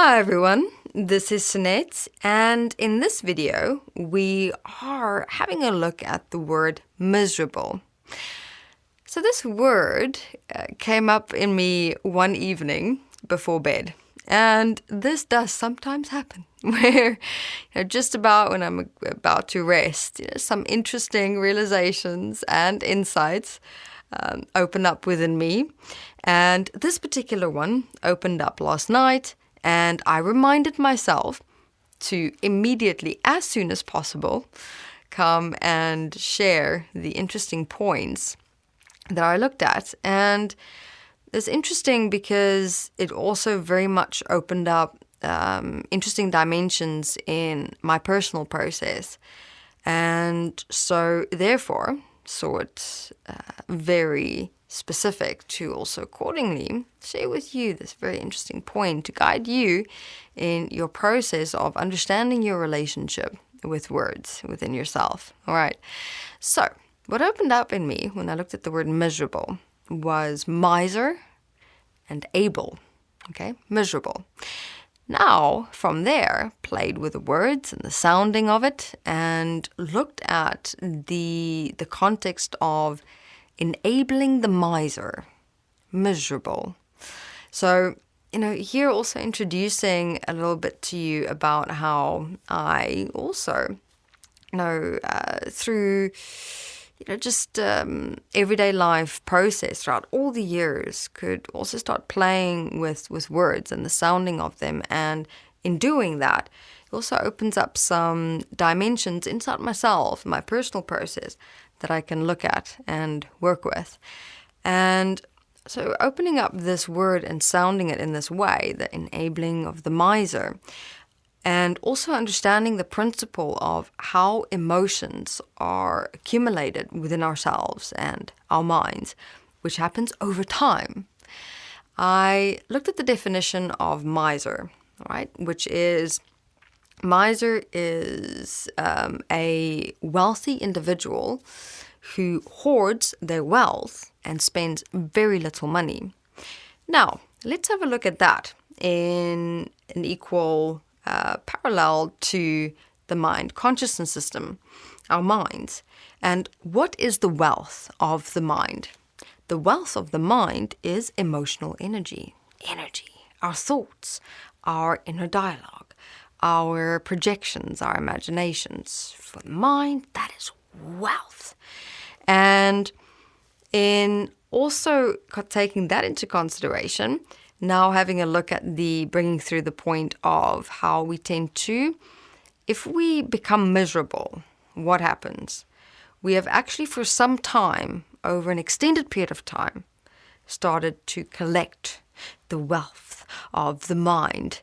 Hi everyone, this is Sunette, and in this video we are having a look at the word miserable. So this word came up in me one evening before bed, and this does sometimes happen where just about when I'm about to rest, some interesting realizations and insights open up within me. And this particular one opened up last night, and I reminded myself to immediately, as soon as possible, come and share the interesting points that I looked at. And it's interesting because it also very much opened up interesting dimensions in my personal process. And so, therefore, saw it very specific to also accordingly share with you this very interesting point to guide you in your process of understanding your relationship with words within yourself. All right. So what opened up in me when I looked at the word miserable was miser and able. Okay, miserable. Now, from there, played with the words and the sounding of it and looked at the context of enabling the miser, miserable. So, here also introducing a little bit to you about how I also, through just everyday life process throughout all the years could also start playing with words and the sounding of them. And in doing that, it also opens up some dimensions inside myself, my personal process, that I can look at and work with. And so opening up this word and sounding it in this way, the enabling of the miser, and also understanding the principle of how emotions are accumulated within ourselves and our minds, which happens over time. I looked at the definition of miser, right, which is miser is a wealthy individual who hoards their wealth and spends very little money. Now, let's have a look at that in an equal parallel to the mind consciousness system, our minds. And what is the wealth of the mind? The wealth of the mind is emotional energy, our thoughts, our inner dialogue, our projections, our imaginations. For the mind, that is wealth. And in also taking that into consideration, now having a look at bringing through the point of how we tend to, if we become miserable, what happens? We have actually for some time, over an extended period of time, started to collect the wealth of the mind,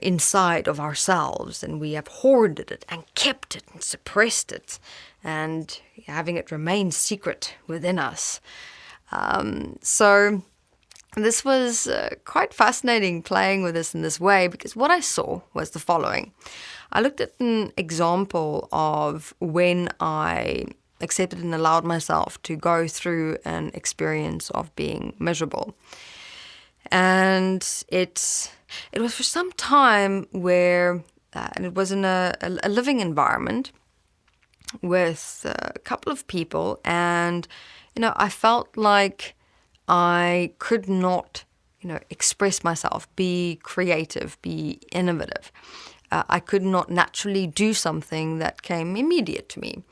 inside of ourselves, and we have hoarded it and kept it and suppressed it and having it remain secret within us. So this was quite fascinating playing with this in this way, because what I saw was the following. I looked at an example of when I accepted and allowed myself to go through an experience of being miserable. And it was for some time where, and it was in a living environment with a couple of people, and, I felt like I could not, express myself, be creative, be innovative. I could not naturally do something that came immediate to me.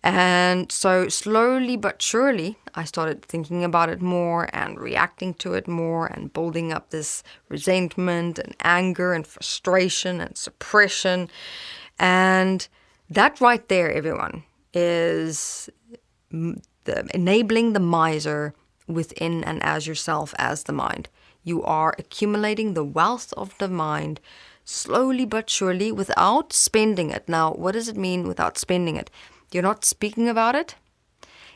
And so slowly but surely, I started thinking about it more and reacting to it more and building up this resentment and anger and frustration and suppression. And that right there, everyone, is enabling the miser within and as yourself as the mind. You are accumulating the wealth of the mind slowly but surely without spending it. Now, what does it mean without spending it? You're not speaking about it.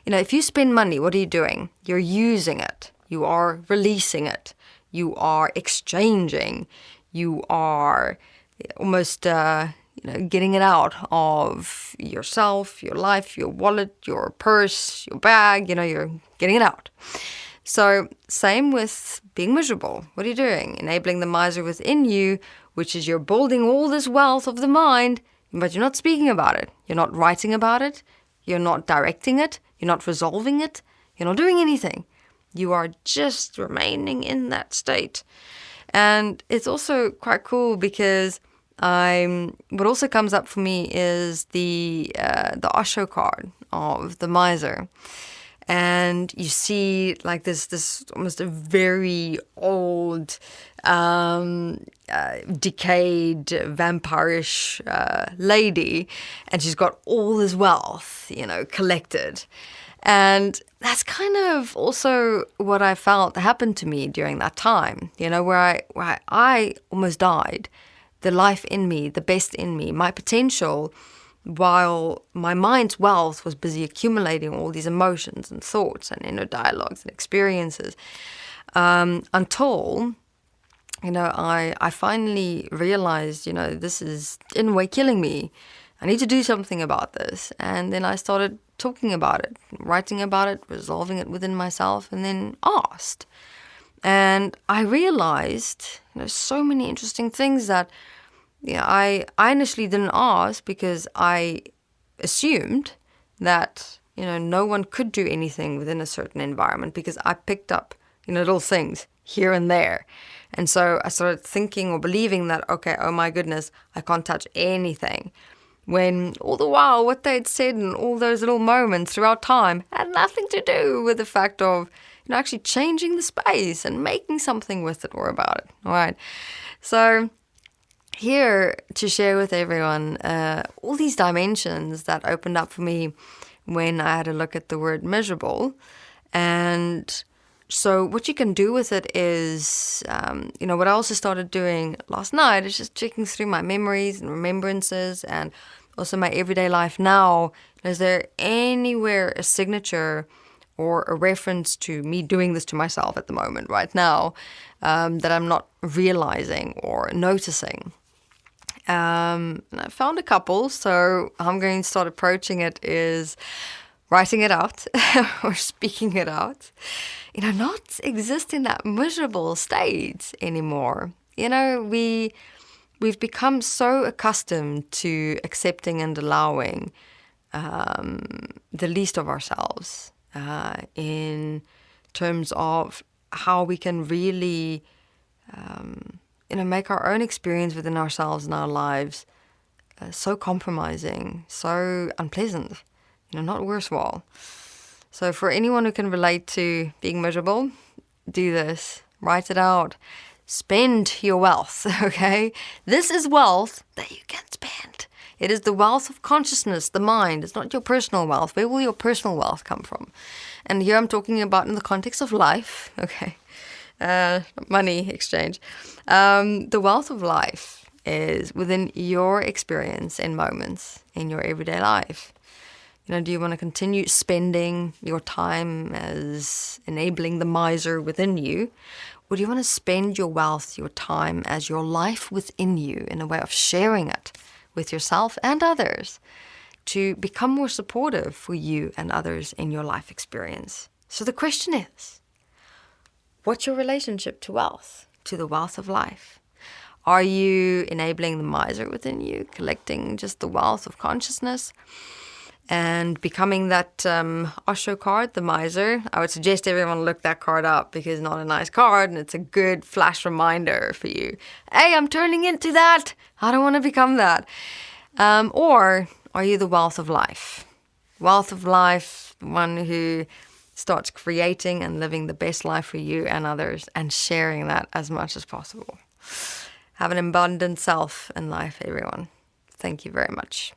If you spend money, what are you doing? You're using it. You are releasing it. You are exchanging. You are almost, getting it out of yourself, your life, your wallet, your purse, your bag. You're getting it out. So same with being miserable. What are you doing? Enabling the miser within you, which is you're building all this wealth of the mind, but you're not speaking about it. You're not writing about it. You're not directing it. You're not resolving it. You're not doing anything. You are just remaining in that state. And it's also quite cool because what also comes up for me is the Osho card of the miser. And you see like this almost a very old, decayed, vampirish lady, and she's got all this wealth, collected. And that's kind of also what I felt happened to me during that time, where I almost died. The life in me, the best in me, my potential, while my mind's wealth was busy accumulating all these emotions and thoughts and inner dialogues and experiences, until, I finally realized, this is in a way killing me. I need to do something about this. And then I started talking about it, writing about it, resolving it within myself, and then asked. And I realized, so many interesting things that I initially didn't ask because I assumed that, no one could do anything within a certain environment because I picked up, little things here and there. And so I started thinking or believing that, okay, oh my goodness, I can't touch anything. When all the while what they'd said in all those little moments throughout time had nothing to do with the fact of, actually changing the space and making something with it or about it. All right. So here to share with everyone all these dimensions that opened up for me when I had a look at the word miserable. And so what you can do with it is, what I also started doing last night is just checking through my memories and remembrances and also my everyday life now. Is there anywhere a signature or a reference to me doing this to myself at the moment right now that I'm not realizing or noticing? And I found a couple, so I'm going to start approaching it is writing it out or speaking it out. Not exist in that miserable state anymore. We've become so accustomed to accepting and allowing the least of ourselves in terms of how we can really make our own experience within ourselves and our lives so compromising, so unpleasant, not worthwhile. So for anyone who can relate to being miserable, do this. Write it out. Spend your wealth, okay? This is wealth that you can spend. It is the wealth of consciousness, the mind. It's not your personal wealth. Where will your personal wealth come from? And here I'm talking about in the context of life, okay? Money exchange. The wealth of life is within your experience and moments in your everyday life. Do you want to continue spending your time as enabling the miser within you? Or do you want to spend your wealth, your time as your life within you in a way of sharing it with yourself and others to become more supportive for you and others in your life experience? So the question is, what's your relationship to wealth, to the wealth of life? Are you enabling the miser within you, collecting just the wealth of consciousness and becoming that Osho card, the miser? I would suggest everyone look that card up because it's not a nice card and it's a good flash reminder for you. Hey, I'm turning into that. I don't want to become that. Or are you the wealth of life? Wealth of life, the one who starts creating and living the best life for you and others and sharing that as much as possible. Have an abundant self in life, everyone. Thank you very much.